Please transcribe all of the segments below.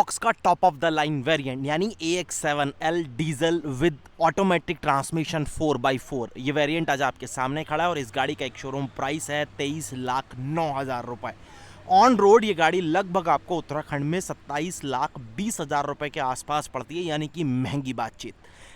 Rocks का top of the line variant यानी AX7L diesel with automatic transmission 4x4 ये variant आज आपके सामने खड़ा है और इस गाड़ी का एक शोरूम प्राइस है 23,09,000 रुपये। ऑन रोड ये गाड़ी लगभग आपको उत्तराखंड में 27,20,000 रुपये के आसपास पड़ती है, यानी कि महंगी बातचीत।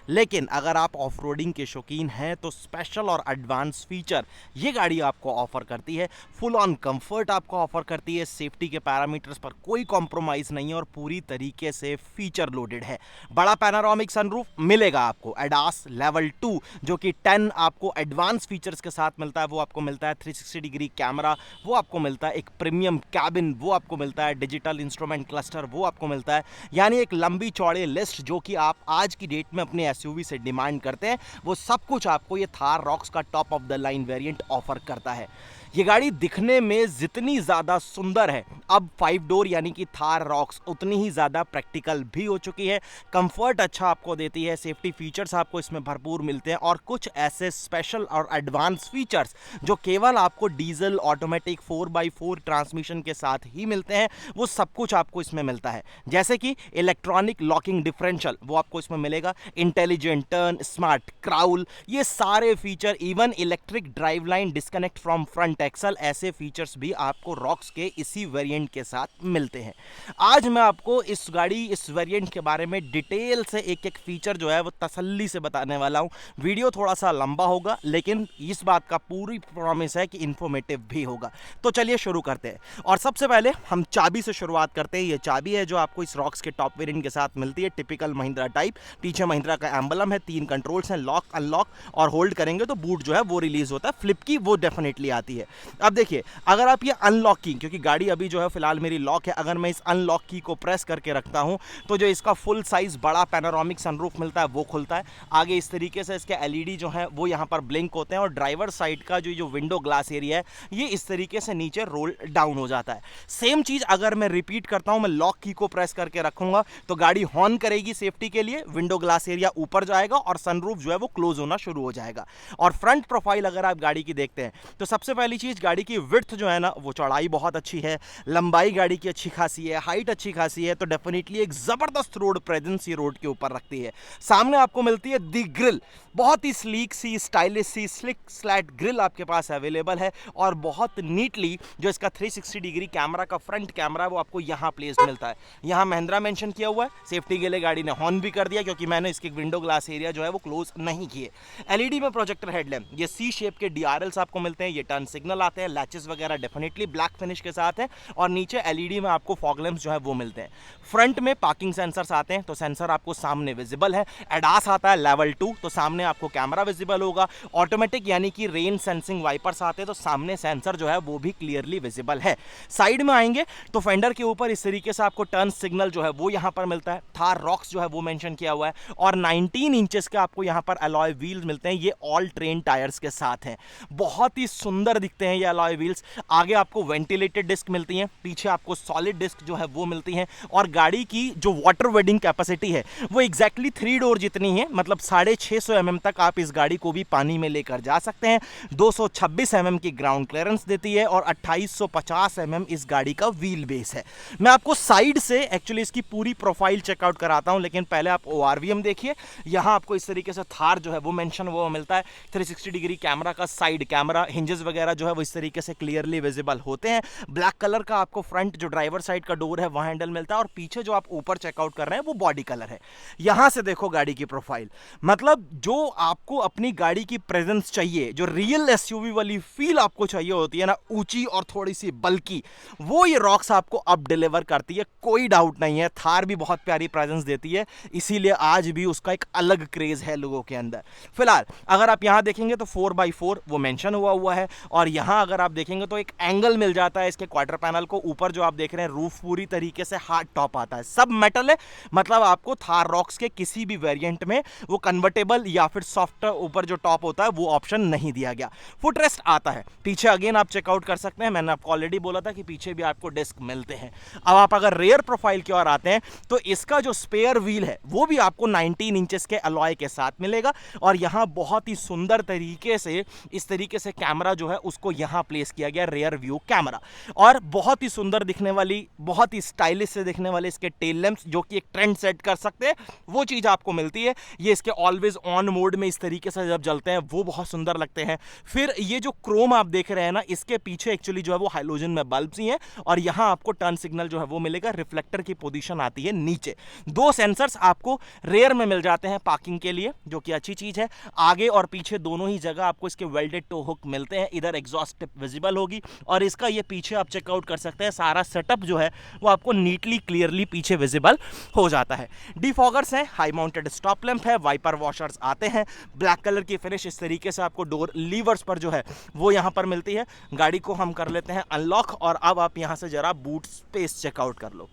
लेकिन अगर आप ऑफ रोडिंग के शौकीन हैं तो स्पेशल और एडवांस फीचर ये गाड़ी आपको ऑफर करती है। फुल ऑन कंफर्ट आपको ऑफर करती है, सेफ्टी के पैरामीटर्स पर कोई कॉम्प्रोमाइज़ नहीं है और पूरी तरीके से फीचर लोडेड है। बड़ा पैनारोमिक सनरूफ मिलेगा आपको, एडास लेवल 2 जो कि 10 आपको एडवांस फीचर्स के साथ मिलता है। वो आपको मिलता है 360 डिग्री कैमरा, वो आपको मिलता है एक प्रीमियम कैबिन, वो आपको मिलता है डिजिटल इंस्ट्रूमेंट क्लस्टर, वो आपको मिलता है यानी एक लंबी चौड़ी लिस्ट जो कि आप आज की डेट में अपने एसयूवी से डिमांड करते हैं, वो सब कुछ आपको ये थार रॉक्स का top of the line variant offer करता है। ये गाड़ी दिखने में जितनी ज़्यादा सुंदर है, अब 5 डोर यानी कि थार रॉक्स उतनी ही ज़्यादा प्रैक्टिकल भी हो चुकी है। कंफर्ट अच्छा आपको देती है, सेफ्टी फीचर्स आपको इसमें भरपूर मिलते हैं और कुछ ऐसे स्पेशल और एडवांस फीचर्स जो केवल आपको डीजल ऑटोमेटिक 4x4 ट्रांसमिशन के साथ ही मिलते हैं, वो सब कुछ आपको इसमें मिलता है। जैसे कि इलेक्ट्रॉनिक लॉकिंग डिफरेंशियल वो आपको इसमें मिलेगा, इंटेलिजेंट टर्न, स्मार्ट क्राउल, ये सारे feature, even electric drive line disconnect from front axle, ऐसे फीचर्स भी आपको रॉक्स के इसी वेरिएंट के साथ मिलते हैं। आज मैं आपको इस वेरिएंट के बारे में डिटेल से एक एक फीचर जो है वो तसल्ली से बताने वाला हूं। वीडियो थोड़ा सा लंबा होगा लेकिन इस बात का पूरी प्रॉमिस है कि इंफॉर्मेटिव भी होगा। तो चलिए शुरू करते हैं और सबसे पहले हम चाबी से शुरुआत करते हैं। ये चाबी है जो आपको इस रॉक्स के टॉप वेरिएंट के साथ मिलती है, टिपिकल महिंद्रा टाइप। पीछे महिंद्रा का एम्बलम है, 3 कंट्रोल्स हैं, लॉक अनलॉक और होल्ड करेंगे तो बूट जो है वो रिलीज होता है। फ्लिप की वो डेफिनेटली आती है। अब देखिए, अगर आप ये अनलॉक की, क्योंकि गाड़ी अभी जो है फिलहाल मेरी लॉक है, अगर मैं इस अनलॉक की को प्रेस करके रखता हूं तो जो इसका फुल साइज बड़ा पैनोरामिक सनरूफ मिलता है वो खुलता है। आगे इस तरीके से इसके एलईडी जो है वो यहां पर ब्लिंक होते हैं और ड्राइवर साइड का जो विंडो ग्लास एरिया है ये इस तरीके से नीचे रोल डाउन हो जाता है। सेम चीज अगर मैं रिपीट करता हूं, मैं लॉक की को प्रेस करके रखूंगा तो गाड़ी हॉर्न करेगी सेफ्टी के लिए, विंडो ग्लास एरिया ऊपर जाएगा और सनरूफ जो है वो क्लोज होना शुरू हो जाएगा। और फ्रंट प्रोफाइल अगर आप गाड़ी की देखते हैं तो सबसे पहली चीज, गाड़ी की विड्थ जो है ना वो चौड़ाई बहुत अच्छी है, लंबाई गाड़ी की अच्छी खासी है, हाइट अच्छी खासी है, तो डेफिनेटली एक जबरदस्त रोड प्रेजेंस ये रोड के ऊपर रखती है। सामने आपको मिलती है दी ग्रिल, बहुत ही स्लीक सी, स्टाइलिश सी, स्लिक स्लैट ग्रिल आपके पास अवेलेबल है और बहुत नीटली जो इसका 360 डिग्री कैमरा का फ्रंट कैमरा है वो आपको यहाँ प्लेस्ड मिलता है। यहाँ महिंद्रा मेंशन किया हुआ है, सेफ्टी के लिए गाड़ी ने हॉर्न भी कर दिया क्योंकि मैंने इसके विंडो ग्लास एरिया जो है वो क्लोज नहीं किए। एलईडी में प्रोजेक्टर हेडलैम्प, ये सी शेप के डीआरएल्स आपको मिलते हैं, ये टर्न सिग्नल आते हैं, लैचेस वगैरह डेफिनेटली ब्लैक फिनिश के साथ है और नीचे एलईडी में आपको फॉग लैंप्स जो है वो मिलते हैं। फ्रंट में पार्किंग सेंसर्स आते हैं तो सेंसर आपको सामने विजिबल है। एडास आता है लेवल 2 तो सामने आपको कैमरा विजिबल होगा। ऑटोमेटिक यानी कि रेन सेंसिंग वाइपर्स आते हैं तो सामने सेंसर जो है वो भी क्लियरली विजिबल है। साइड में आएंगे तो फेंडर के ऊपर इस तरीके से आपको टर्न सिग्नल जो है वो यहां पर मिलता है। थार रॉक्स जो है वो मेंशन किया हुआ है और 19 इंचेस के आपको यहां पर अलॉय व्हील्स मिलते हैं, ये ऑल ट्रेन टायर्स के साथ हैं। बहुत ही सुंदर दिखते हैं ये अलॉय व्हील्स। आगे आपको वेंटिलेटेड डिस्क मिलती हैं, पीछे आपको सॉलिड डिस्क जो है वो मिलती हैं और गाड़ी की जो वाटर वेडिंग कैपेसिटी है वो एग्जैक्टली 3 डोर जितनी है, मतलब 650 mm तक आप इस गाड़ी को भी पानी में लेकर जा सकते हैं। 226 mm की ग्राउंड क्लियरेंस देती है और 2850 mm इस गाड़ी का व्हील बेस है। मैं आपको साइड से एक्चुअली इसकी पूरी प्रोफाइल चेकआउट कराता हूं लेकिन पहले आप ओआरवीएम देखिए। यहां आपको इस तरीके से थार जो है वो मेंशन वो मिलता है, 360 डिग्री कैमरा का साइड कैमरा, हिंजेस वगैरह जो है वो इस तरीके से क्लियरली विजिबल होते हैं। ब्लैक कलर का आपको फ्रंट जो ड्राइवर साइड का डोर है वह हैंडल मिलता है और पीछे जो आप ऊपर चेकआउट कर रहे हैं वो बॉडी कलर है। यहां से देखो गाड़ी की प्रोफाइल, मतलब जो आपको अपनी गाड़ी की प्रेजेंस चाहिए, जो रियल एसयूवी वाली फील आपको चाहिए होती है ना, ऊंची और थोड़ी सी बल्की, वो ये रॉक्स आपको अब डिलीवर करती है, कोई डाउट नहीं है। थार भी बहुत प्यारी प्रेजेंस देती है, इसीलिए आज भी उसका एक अलग क्रेज है लोगों के अंदर। फिलहाल अगर आप यहां देखेंगे तो 4x4 वो मेंशन हुआ है और यहां अगर आप देखेंगे तो एक एंगल मिल जाता है इसके क्वार्टर पैनल को। ऊपर जो आप देख रहे हैं रूफ पूरी तरीके से हार्ड टॉप आता है, सब मेटल है, मतलब आपको थार रॉक्स के किसी भी वेरिएंट में वो कन्वर्टेबल या फिर सॉफ्ट ऊपर जो टॉप होता है वो ऑप्शन नहीं दिया गया। फुटरेस्ट आता है, पीछे अगेन आप चेकआउट कर सकते हैं, मैंने आपको ऑलरेडी बोला था कि पीछे भी आपको डिस्क मिलते हैं। अब आप अगर रेयर प्रोफाइल की ओर आते हैं तो इसका जो स्पेयर व्हील है वो भी आपको 19 इंचेस के अलॉय के साथ मिलेगा और यहां बहुत ही सुंदर तरीके से इस तरीके से कैमरा जो है उसको आपको यहाँ प्लेस किया गया रेयर व्यू कैमरा, और बहुत ही सुंदर दिखने वाली, बहुत ही स्टाइलिश से दिखने वाले इसके टेल लैंप्स जो कि एक ट्रेंड सेट कर सकते हैं, वो चीज़ आपको मिलती है। ये इसके ऑलवेज ऑन मोड में इस तरीके से जब जलते हैं वो बहुत सुंदर लगते हैं। फिर ये जो क्रोम आप देख रहे हैं ना, इसके पीछे एक्चुअली जो है वो हाइलोजन में बल्ब्स ही हैं, और यहाँ आपको टर्न सिग्नल जो है वो मिलेगा, रिफ्लेक्टर की पोजीशन आती है नीचे। दो सेंसर्स आपको रेयर में मिल जाते हैं पार्किंग के लिए, जो कि अच्छी चीज़ है। आगे और पीछे दोनों ही जगह आपको इसके वेल्डेड टो हुक मिलते हैं। इधर एग्जॉस्ट टिप विजिबल होगी, और इसका ये पीछे आप चेकआउट कर सकते हैं, सारा सेटअप जो है वो आपको नीटली क्लियरली पीछे विजिबल हो जाता है। डिफॉगर्स हैं, हाई माउंटेड स्टॉप लैंप है, वाइपर वॉशर्स आते हैं, ब्लैक कलर की फिनिश इस तरीके से आपको डोर लीवर्स पर जो है वो यहाँ पर मिलती है। गाड़ी को हम कर लेते हैं अनलॉक, और अब आप यहाँ से जरा बूट स्पेस चेकआउट कर लो।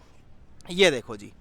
ये देखो जी,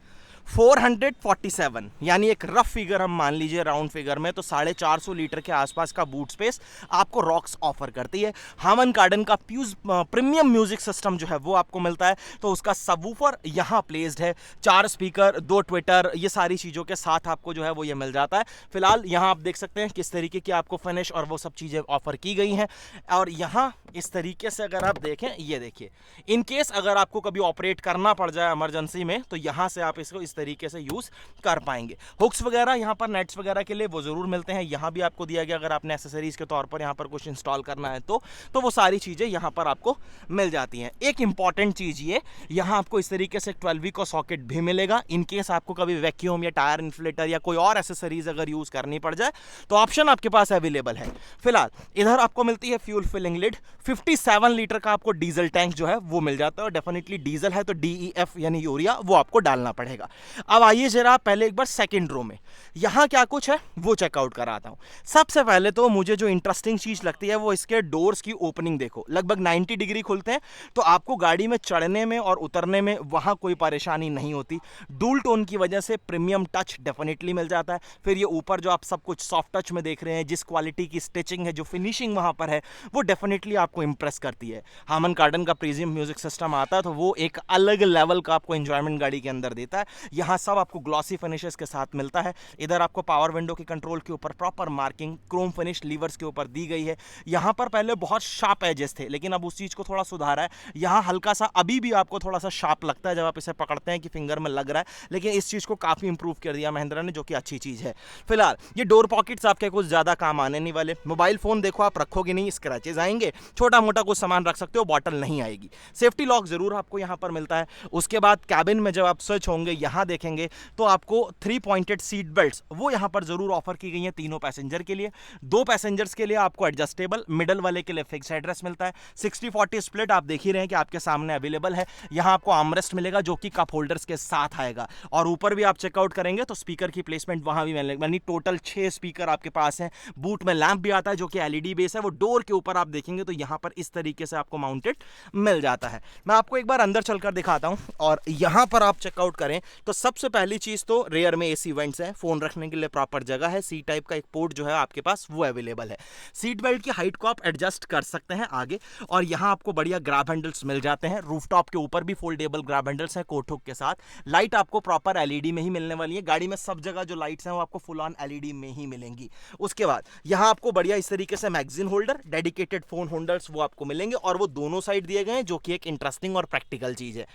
447, यानी एक रफ फिगर हम मान लीजिए राउंड फिगर में, तो 450 लीटर के आसपास का बूट स्पेस आपको रॉक्स ऑफर करती है। हामन कार्डन का प्रीमियम म्यूजिक सिस्टम जो है वो आपको मिलता है, तो उसका सबवूफर यहाँ प्लेस्ड है, 4 स्पीकर, 2 ट्विटर, ये सारी चीज़ों के साथ आपको जो है वो ये मिल जाता है। फिलहाल यहाँ आप देख सकते हैं किस तरीके की आपको फिनिश और वो सब चीज़ें ऑफर की गई हैं। और यहाँ इस तरीके से अगर आप देखें, ये देखिए, इन केस अगर आपको कभी ऑपरेट करना पड़ जाए इमरजेंसी में, तो यहाँ से आप इसको इस तरीके से यूज कर पाएंगे। हुक्स वगैरह यहाँ पर नेट्स वगैरह के लिए वो जरूर मिलते हैं, यहाँ भी आपको दिया गया अगर आपने एक्सेसरीज के तौर पर यहाँ पर कुछ इंस्टॉल करना है तो वो सारी चीजें यहाँ पर आपको मिल जाती हैं। एक इंपॉर्टेंट चीज ये, यहाँ आपको इस तरीके से 12V का सॉकेट भी मिलेगा, इन केस आपको कभी वैक्यूम या टायर इन्फ्लेटर या कोई और एक्सेसरीज अगर यूज करनी पड़ जाए तो ऑप्शन आपके पास अवेलेबल है। फिलहाल इधर आपको मिलती है फ्यूल फिलिंग लिड, 57 लीटर का आपको डीजल टैंक जो है वो मिल जाता है, और डेफिनेटली डीजल है तो DEF यानी यूरिया वो आपको डालना पड़ेगा। अब आइए जरा पहले एक बार सेकंड रो में यहाँ क्या कुछ है वो चेकआउट कराता हूँ। सबसे पहले तो मुझे जो इंटरेस्टिंग चीज लगती है वो इसके डोर्स की ओपनिंग देखो, लगभग 90 डिग्री खुलते हैं, तो आपको गाड़ी में चढ़ने में और उतरने में वहाँ कोई परेशानी नहीं होती। डूल टोन की वजह से प्रीमियम टच डेफिनेटली मिल जाता है। फिर ये ऊपर जो आप सब कुछ सॉफ्ट टच में देख रहे हैं, जिस क्वालिटी की स्टिचिंग है, जो फिनिशिंग वहाँ पर है, वो डेफिनेटली आपको इंप्रेस करती है। हामन कार्डन का प्रीमियम म्यूजिक सिस्टम आता है तो वो एक अलग लेवल का आपको एंजॉयमेंट गाड़ी के अंदर देता है। यहाँ सब आपको ग्लॉसी फिनिशेस के साथ मिलता है। इधर आपको पावर विंडो के कंट्रोल के ऊपर proper marking Chrome finish levers के ऊपर दी गई है। यहाँ पर पहले बहुत शार्प एजेस थे, लेकिन अब उस चीज़ को थोड़ा सुधारा है। यहाँ हल्का सा अभी भी आपको थोड़ा सा शार्प लगता है जब आप इसे पकड़ते हैं कि फिंगर में लग रहा है, लेकिन इस चीज़ को काफ़ी इंप्रूव कर दिया महिंद्रा ने, जो कि अच्छी चीज़ है। फिलहाल ये डोर पॉकेट्स आपके कुछ ज़्यादा काम आने नहीं वाले। मोबाइल फ़ोन देखो आप रखोगे नहीं, स्क्रैचेज आएंगे, छोटा मोटा कुछ सामान रख सकते हो, बॉटल नहीं आएगी। सेफ्टी लॉक जरूर आपको यहाँ पर मिलता है। उसके बाद कैबिन में जब आप सर्च होंगे, यहाँ देखेंगे तो आपको 3 पॉइंटेड सीट बेल्ट्स वो यहाँ पर जरूर ऑफर की गई हैं तीनों पैसेंजर के लिए। 2 पैसेंजर्स के लिए आपको एडजस्टेबल, मिडल वाले के लिए फिक्स हेडरेस्ट मिलता है। 60-40 स्प्लिट आप देख ही रहे हैं कि आपके सामने अवेलेबल है। यहाँ आपको आर्मरेस्ट मिलेगा जो कि कप होल्डर्स के साथ आएगा, और ऊपर भी आप चेकआउट करेंगे तो स्पीकर की प्लेसमेंट वहां भी मिलेगी, यानी टोटल 6 स्पीकर आपके पास हैं। बूट में लैंप भी आता है जो कि LED बेस है, वो डोर के ऊपर आप देखेंगे तो यहाँ पर इस तरीके से आपको माउंटेड मिल जाता है। मैं आपको एक बार अंदर चलकर दिखाता हूँ, और यहाँ पर आप चेकआउट करें तो सबसे पहली चीज तो रेयर में AC वेंट्स है, फोन रखने के लिए प्रॉपर जगह है, सी टाइप का एक पोर्ट जो है आपके पास वो अवेलेबल है। सीट बेल्ट की हाइट को आप एडजस्ट कर सकते हैं आगे, और यहाँ आपको बढ़िया ग्रैब हैंडल्स मिल जाते हैं। रूफटॉप के ऊपर भी फोल्डेबल ग्रैब हैंडल्स हैं कोट हुक के साथ। लाइट आपको प्रॉपर LED में ही मिलने वाली है, गाड़ी में सब जगह जो लाइट्स हैं वो आपको फुल ऑन LED में ही मिलेंगी। उसके बाद यहाँ आपको बढ़िया इस तरीके से magazine holder, dedicated phone holders वो आपको मिलेंगे, और वो दोनों साइड दिए गए हैं, जो कि एक इंटरेस्टिंग और प्रैक्टिकल चीज है।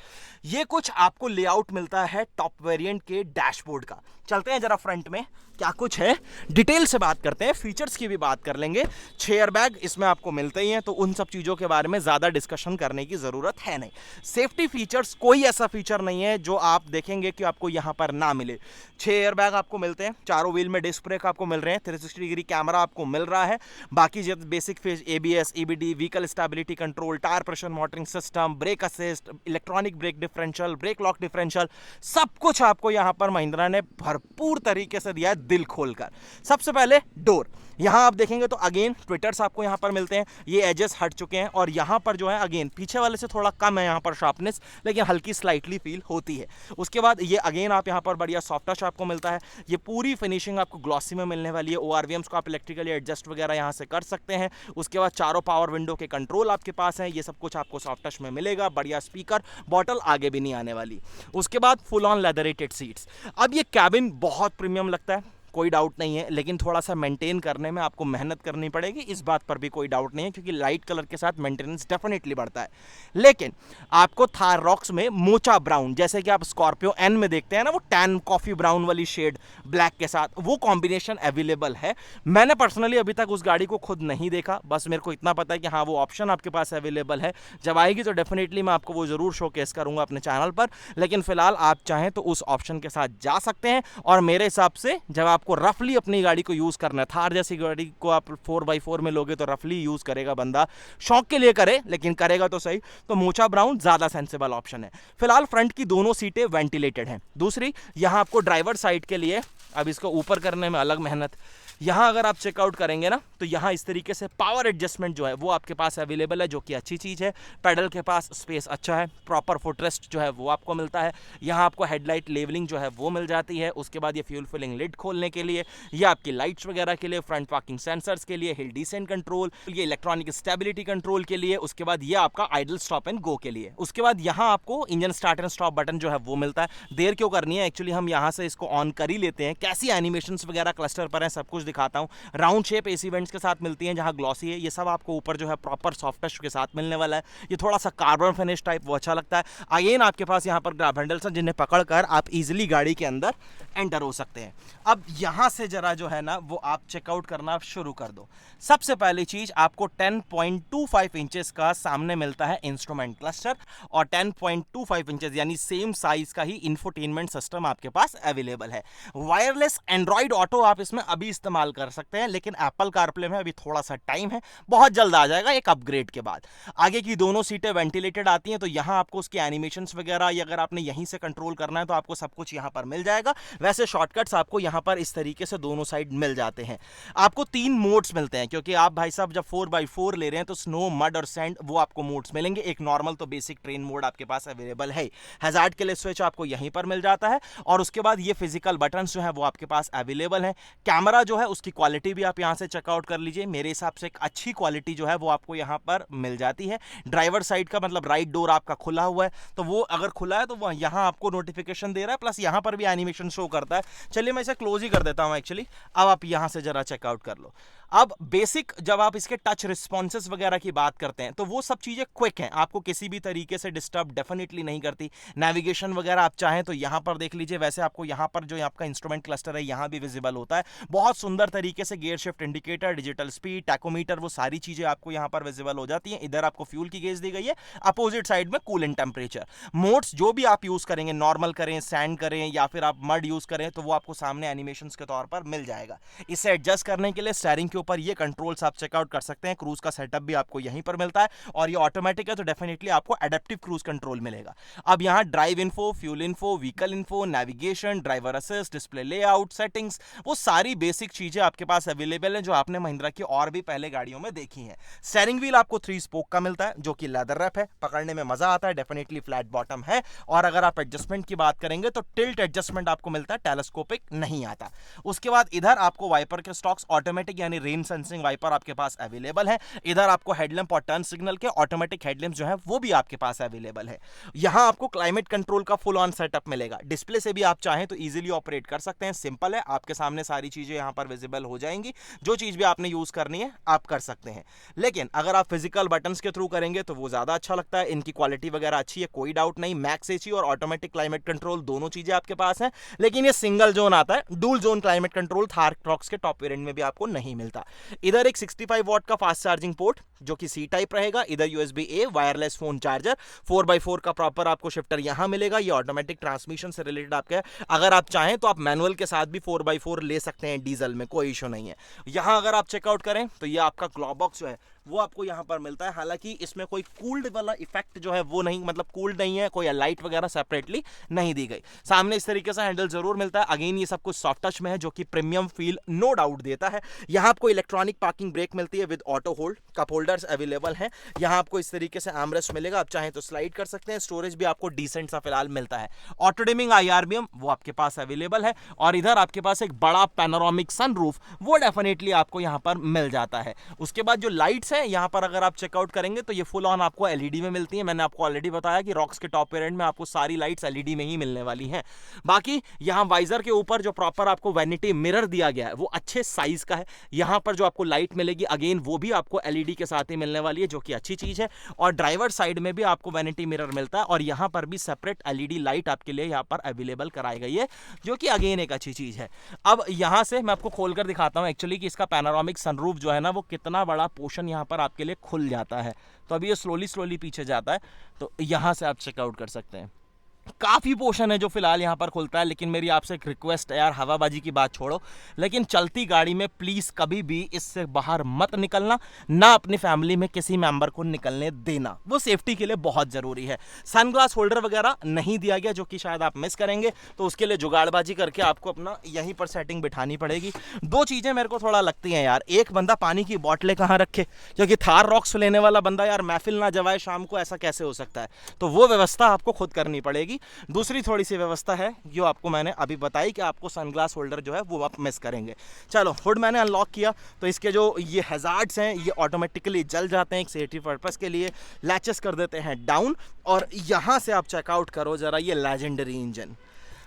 ये कुछ आपको लेआउट मिलता है टॉप वेरिएंट के डैशबोर्ड का। चलते हैं जरा फ्रंट में क्या कुछ है, डिटेल से बात करते हैं, फीचर्स की भी बात कर लेंगे। 6 एयरबैग इसमें आपको मिलते ही हैं, तो उन सब चीज़ों के बारे में ज़्यादा डिस्कशन करने की ज़रूरत है नहीं। सेफ्टी फीचर्स, कोई ऐसा फीचर नहीं है जो आप देखेंगे कि आपको यहाँ पर ना मिले। 6 एयरबैग आपको मिलते हैं, चारों व्हील में डिस्क ब्रेक आपको मिल रहे हैं, 360 डिग्री कैमरा आपको मिल रहा है। बाकी जब basic phase ABS, EBD, vehicle stability control, tyre pressure monitoring system, brake assist, electronic brake differential, brake lock differential, सब कुछ आपको यहाँ पर महिंद्रा ने भरपूर तरीके से दिया है दिल खोलकर। सबसे पहले डोर, यहां आप देखेंगे तो अगेन ट्विटर्स आपको यहां पर मिलते हैं, ये एजेस हट चुके हैं, और यहां पर जो है अगेन पीछे वाले से थोड़ा कम है यहां पर शार्पनेस, लेकिन हल्की स्लाइटली फील होती है। उसके बाद ये अगेन आप यहां पर बढ़िया सॉफ्ट टच आपको मिलता है। ये पूरी फिनिशिंग आपको ग्लॉसी में मिलने वाली है। ORVMs को आप इलेक्ट्रिकली एडजस्ट वगैरह यहां से कर सकते हैं। उसके बाद चारों पावर विंडो के कंट्रोल आपके पास हैं, ये सब कुछ आपको सॉफ्ट टच में मिलेगा। बढ़िया स्पीकर, बॉटल आगे भी नहीं आने वाली। उसके बाद फुल ऑन लेदरेटेड सीट्स। अब ये कैबिन बहुत प्रीमियम लगता है, कोई डाउट नहीं है, लेकिन थोड़ा सा मेंटेन करने में आपको मेहनत करनी पड़ेगी, इस बात पर भी कोई डाउट नहीं है, क्योंकि लाइट कलर के साथ मेंटेनेंस डेफिनेटली बढ़ता है। लेकिन आपको थार रॉक्स में मोचा ब्राउन, जैसे कि आप स्कॉर्पियो एन में देखते हैं ना, वो टैन कॉफी ब्राउन वाली शेड ब्लैक के साथ, वो कॉम्बिनेशन अवेलेबल है। मैंने पर्सनली अभी तक उस गाड़ी को खुद नहीं देखा, बस मेरे को इतना पता है कि हाँ वो ऑप्शन आपके पास अवेलेबल है। जब आएगी तो डेफिनेटली मैं आपको वो जरूर शोकेस करूंगा अपने चैनल पर, लेकिन फिलहाल आप चाहें तो उस ऑप्शन के साथ जा सकते हैं। और मेरे हिसाब से जब आपको रफली अपनी गाड़ी को यूज करना है, थार जैसी गाड़ी को आप 4x4 में लोगे तो रफली यूज करेगा बंदा, शौक के लिए करे लेकिन करेगा तो सही, तो मोचा ब्राउन ज्यादा सेंसिबल ऑप्शन है। फिलहाल फ्रंट की दोनों सीटें वेंटिलेटेड हैं। दूसरी, यहां आपको ड्राइवर साइड के लिए, अब इसको ऊपर करने में अलग मेहनत, यहाँ अगर आप चेकआउट करेंगे ना तो यहाँ इस तरीके से पावर एडजस्टमेंट जो है वो आपके पास अवेलेबल है, जो कि अच्छी चीज़ है। पेडल के पास स्पेस अच्छा है, प्रॉपर फुटरेस्ट जो है वो आपको मिलता है। यहाँ आपको हेडलाइट लेवलिंग जो है वो मिल जाती है। उसके बाद ये फ्यूल फिलिंग लिड खोलने के लिए, ये आपकी लाइट्स वगैरह के लिए, फ्रंट पार्किंग सेंसर्स के लिए, हिल डिसेंट कंट्रोल, ये इलेक्ट्रॉनिक स्टेबिलिटी कंट्रोल के लिए, उसके बाद ये आपका आइडल स्टॉप एंड गो के लिए। उसके बाद यहाँ आपको engine start and stop button जो है वो मिलता है। देर क्यों करनी है, एक्चुअली हम यहाँ से इसको ऑन कर ही लेते हैं। कैसी एनिमेशंस वगैरह क्लस्टर पर है सब कुछ दिखाता हूँ। राउंड शेप एसी वेंट्स के साथ मिलती हैं, जहां ग्लॉसी है। ये सब आपको ऊपर जो है प्रॉपर सॉफ्ट टच के साथ मिलने वाला है। ये थोड़ा सा कार्बन फिनिश टाइप वो अच्छा लगता है। अगेन आपके पास यहाँ पर ग्रैब हैंडल्स हैं, जिन्हें पकड़कर आप इजीली गाड़ी के अंदर एंटर हो सकते हैं। अब यहाँ से जरा जो है ना वो आप चेकआउट करना शुरू कर दो। सबसे पहली चीज, आपको 10.25 इंचेस का सामने मिलता है इंस्ट्रूमेंट क्लस्टर, और 10.25 इंचेस यानी सेम साइज का ही इंफोटेनमेंट सिस्टम आपके पास अवेलेबल है। वायरलेस एंड्रॉइड ऑटो आप इसमें अभी इस्तेमाल कर सकते हैं, लेकिन एप्पल कारप्ले में अभी थोड़ा सा टाइम है, बहुत जल्द आ जाएगा एक अपग्रेड के बाद। आगे की दोनों सीटें वेंटिलेटेड आती हैं, तो यहां आपको उसकी एनिमेशंस वगैरह या अगर आपने यहीं से कंट्रोल करना है तो आपको सब कुछ यहां पर मिल जाएगा। वैसे शॉर्टकट्स आपको यहां पर इस तरीके से दोनों साइड मिल जाते हैं। आपको 3 मोड्स मिलते हैं, क्योंकि आप भाई साहब जब 4x4 ले रहे हैं तो स्नो, मड और सैंड वो आपको मोड्स मिलेंगे। एक नॉर्मल तो बेसिक ट्रेन मोड आपके पास अवेलेबल है। हैजार्ड के लिए स्विच आपको यहीं पर मिल जाता है, और उसके बाद ये फिजिकल बटन्स जो है वो आपके पास अवेलेबल है। कैमरा जो है उसकी क्वालिटी भी आप यहां से चेकआउट कर लीजिए। मेरे हिसाब से एक अच्छी क्वालिटी जो है वो आपको यहां पर मिल जाती है। ड्राइवर साइड का मतलब राइट डोर आपका खुला हुआ है, तो वो अगर खुला है तो वो यहां आपको नोटिफिकेशन दे रहा है, प्लस यहां पर भी एनिमेशन शो करता है। चलिए मैं इसे क्लोज ही कर देता हूं एक्चुअली। अब आप यहां से जरा चेकआउट कर लो। अब बेसिक जब आप इसके टच रिस्पॉन्सेस वगैरह की बात करते हैं तो वो सब चीजें क्विक हैं, आपको किसी भी तरीके से डिस्टर्ब डेफिनेटली नहीं करती। नेविगेशन वगैरह आप चाहें तो यहां पर देख लीजिए। वैसे आपको यहां पर जो आपका इंस्ट्रूमेंट क्लस्टर है यहां भी विजिबल होता है बहुत सुंदर तरीके से। Gear shift indicator, digital speed, tachometer, वो सारी चीजें आपको यहां पर विजिबल हो जाती हैं। इधर आपको फ्यूल की गेज दी गई है, अपोजिट साइड में कूलेंट टेम्परेचर। मोड्स जो भी आप यूज करेंगे, नॉर्मल करें, सैंड करें या फिर आप मड यूज करें, तो वो आपको सामने एनिमेशंस के तौर पर मिल जाएगा। इसे एडजस्ट करने के लिए स्टीयरिंग के ऊपर ये कंट्रोल्स आप चेकआउट कर सकते हैं। क्रूज का सेटअप भी आपको यहीं पर मिलता है, और ये ऑटोमेटिक है तो डेफिनेटली आपको एडेप्टिव क्रूज कंट्रोल मिलेगा। अब यहां drive info, fuel info, vehicle info, navigation, driver assist, display layout, settings, वो सारी बेसिक चीजें आपके पास अवेलेबल है जो आपने महिंद्रा की और भी पहले गाड़ियों में देखी हैं। स्टीयरिंग व्हील आपको 3 स्पोक का मिलता है, जो कि लेदर रैप है, पकड़ने में मजा आता है। डेफिनेटली फ्लैट बॉटम है, और अगर आप एडजस्टमेंट की बात करेंगे तो टिल्ट एडजस्टमेंट आपको मिलता है, टेलीस्कोपिक नहीं आता। उसके बाद इधर आपको वाइपर के स्टॉक्स ऑटोमेटिक यानी रेन सेंसिंग वाइपर आपके पास अवेलेबल है। इधर आपको हेडलैम्प और टर्न सिग्नल के ऑटोमेटिक हेडलैम्प जो है वो भी आपके पास अवेलेबल है। यहां आपको क्लाइमेट कंट्रोल का फुल ऑन सेटअप मिलेगा। डिस्प्ले से भी आप चाहें तो इजीली ऑपरेट कर सकते हैं, सिंपल है, आपके सामने सारी चीजें यहां पर विजिबल हो जाएंगी। जो चीज भी आपने यूज करनी है आप कर सकते हैं। लेकिन अगर आप फिजिकल बटन्स के थ्रू करेंगे तो वो ज्यादा अच्छा लगता है। इनकी क्वालिटी वगैरह अच्छी है, कोई डाउट नहीं। मैक्स एसी और ऑटोमेटिक क्लाइमेट कंट्रोल दोनों चीजें आपके पास हैं, लेकिन ये सिंगल जोन आता है। Dual zone climate control Thar rocks के टॉप वेरिएंट में भी आपको नहीं मिलता। इधर एक 65 वॉट का फास्ट चार्जिंग पोर्ट जो कि सी टाइप रहेगा। इधर USB A wireless phone charger, 4x4 का प्रॉपर आपको शिफ्टर यहां मिलेगा। ये ऑटोमेटिक ट्रांसमिशन से रिलेटेड आपका है। अगर आप चाहें तो आप मैनुअल के साथ भी 4x4 ले सकते हैं डीजल में, कोई इशू नहीं है। यहां अगर आप चेकआउट करें तो ये आपका ग्लो बॉक्स जो है वो आपको यहां पर मिलता है। हालांकि इसमें कोई कूल्ड वाला इफेक्ट जो है वो नहीं, मतलब कूल्ड नहीं है, कोई लाइट वगैरह सेपरेटली नहीं दी गई। सामने इस तरीके से हैंडल जरूर मिलता है। अगेन ये सब कुछ सॉफ्ट टच में है, जो कि प्रीमियम फील नो डाउट देता है। यहां आपको इलेक्ट्रॉनिक पार्किंग ब्रेक मिलती है with auto hold, cup holders available हैं। यहां आपको इस तरीके से आर्मरेस्ट मिलेगा, आप चाहें तो स्लाइड कर सकते हैं। स्टोरेज भी आपको डिसेंट सा फिलहाल मिलता है। ऑटो डिमिंग IRBM वो आपके पास अवेलेबल है, और इधर आपके पास एक बड़ा पैनोरामिक सनरूफ वो डेफिनेटली आपको यहां पर मिल जाता है। उसके बाद जो लाइट्स लाइट्स हैं यहाँ पर अगर आप चेकआउट करेंगे तो ये फुल ऑन आपको एलईडी में मिलती है। मैंने आपको ऑलरेडी बताया कि रॉक्स के टॉप वेरिएंट में आपको सारी लाइट्स एलईडी में ही मिलने वाली हैं। बाकी यहाँ वाइजर के ऊपर जो प्रॉपर आपको वैनिटी मिरर दिया गया है वो अच्छे साइज का है। यहाँ पर जो आपको लाइट मिलेगी अगेन वो भी आपको एलईडी के साथ ही मिलने वाली है, जो कि अच्छी चीज है। और ड्राइवर साइड में भी आपको वैनिटी मिरर मिलता है और यहाँ पर भी सेपरेट एलईडी लाइट आपके लिए यहाँ पर अवेलेबल कराई गई है, जो कि अगेन एक अच्छी चीज है। अब यहाँ से मैं आपको खोलकर दिखाता हूँ एक्चुअली कि इसका पैनोरामिक सनरूफ जो है ना वो कितना बड़ा पोर्शन यहाँ पर आपके लिए खुल जाता है। तो अभी ये स्लोली पीछे जाता है, तो यहाँ से आप चेकआउट कर सकते हैं। काफ़ी पोर्शन है जो फिलहाल यहाँ पर खुलता है, लेकिन मेरी आपसे एक रिक्वेस्ट है यार, हवाबाजी की बात छोड़ो, लेकिन चलती गाड़ी में प्लीज़ कभी भी इससे बाहर मत निकलना, ना अपनी फैमिली में किसी मेंबर को निकलने देना, वो सेफ्टी के लिए बहुत ज़रूरी है। सनग्लास होल्डर वगैरह नहीं दिया गया, जो कि शायद आप मिस करेंगे, तो उसके लिए जुगाड़बाजी करके आपको अपना यहीं पर सेटिंग बिठानी पड़ेगी। दो चीज़ें मेरे को थोड़ा लगती हैं यार, एक बंदा पानी की बॉटलें कहाँ रखे, क्योंकि थार रॉक्स लेने वाला बंदा यार महफिल ना जवाए शाम को, ऐसा कैसे हो सकता है, तो वो व्यवस्था आपको खुद करनी पड़ेगी। दूसरी थोड़ी सी व्यवस्था है जो आपको मैंने अभी बताई कि आपको सनग्लास होल्डर जो है वो आप मिस करेंगे। चलो, हुड मैंने अनलॉक किया तो इसके जो ये हैजार्ड्स हैं ये ऑटोमेटिकली जल जाते हैं एक सेफ्टी पर्पस के लिए। लैचेस कर देते हैं डाउन और यहाँ से आप चेकआउट करो जरा ये लेजेंडरी इंजन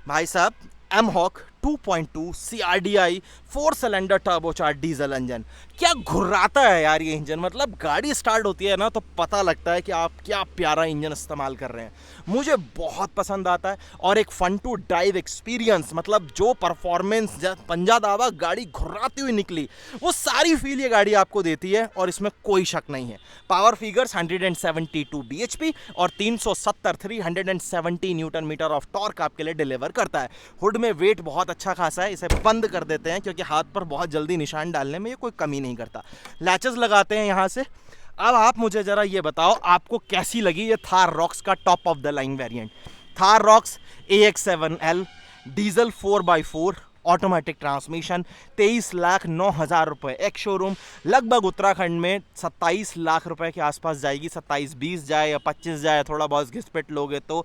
भाई साहब, mHawk 2.2 CRDI 4 cylinder turbocharge diesel engine. क्या घुर्राता है यार ये इंजन, मतलब गाड़ी स्टार्ट होती है ना तो पता लगता है कि आप क्या प्यारा इंजन इस्तेमाल कर रहे हैं। मुझे बहुत पसंद आता है और एक फन टू ड्राइव एक्सपीरियंस, मतलब जो परफॉर्मेंस पंजा दावा गाड़ी घुर्राती हुई निकली वो सारी फील ये गाड़ी आपको देती है और इसमें कोई शक नहीं है। पावर फिगर्स 172 bhp और 370 न्यूटन मीटर ऑफ टॉर्क आपके लिए डिलीवर करता है। हुड में वेट बहुत अच्छा खासा है, इसे बंद कर देते हैं क्योंकि हाथ पर बहुत जल्दी निशान डालने में ये कोई कमी नहीं करता। लैचेस लगाते हैं यहाँ से। अब आप मुझे जरा ये बताओ आपको कैसी लगी ये थार रॉक्स का top of the line variant, Thar rocks AX7L diesel 4x4 automatic transmission, 23,09,000 रुपये एक शोरूम, लगभग उत्तराखंड में 27 लाख रुपए के आसपास जाएगी। 27-20 जाए या 25 जाए, थोड़ा बहुत घिसपिट लोगे तो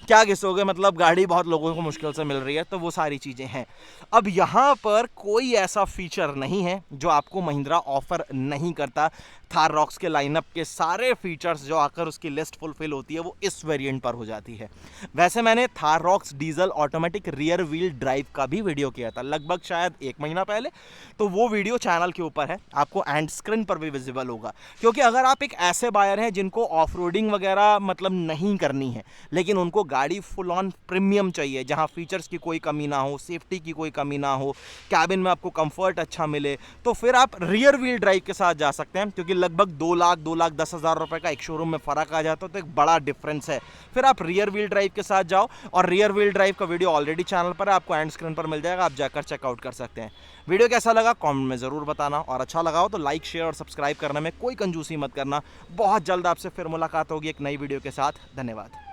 क्या घिसोगे, मतलब गाड़ी बहुत लोगों को मुश्किल से मिल रही है, तो वो सारी चीज़ें हैं। अब यहाँ पर कोई ऐसा फीचर नहीं है जो आपको महिंद्रा ऑफर नहीं करता। थार रॉक्स के लाइनअप के सारे फीचर्स जो आकर उसकी लिस्ट फुलफिल होती है वो इस वेरिएंट पर हो जाती है। वैसे मैंने Thar rocks diesel automatic rear wheel drive का भी वीडियो किया था लगभग शायद 1 महीना पहले, तो वो वीडियो चैनल के ऊपर है, आपको एंड स्क्रीन पर भी विजिबल होगा। क्योंकि अगर आप एक ऐसे बायर हैं जिनको ऑफ रोडिंग वगैरह मतलब नहीं करनी है, लेकिन उनको गाड़ी फुल ऑन प्रीमियम चाहिए जहाँ फीचर्स की कोई कमी ना हो, सेफ्टी की कोई कमी ना हो, कैबिन में आपको कंफर्ट अच्छा मिले, तो फिर आप रियर व्हील ड्राइव के साथ जा सकते हैं। क्योंकि लगभग 2,10,000 रुपए का एक शोरूम में फ़र्क आ जाता है, तो एक बड़ा डिफरेंस है। फिर आप रियर व्हील ड्राइव के साथ जाओ, और रियर व्हील ड्राइव का वीडियो ऑलरेडी चैनल पर है, आपको एंड स्क्रीन पर मिल जाएगा, आप जाकर चेकआउट कर सकते हैं। वीडियो कैसा लगा कमेंट में ज़रूर बताना, और अच्छा लगा हो तो लाइक शेयर और सब्सक्राइब करने में कोई कंजूसी मत करना। बहुत जल्द आपसे फिर मुलाकात होगी एक नई वीडियो के साथ। धन्यवाद।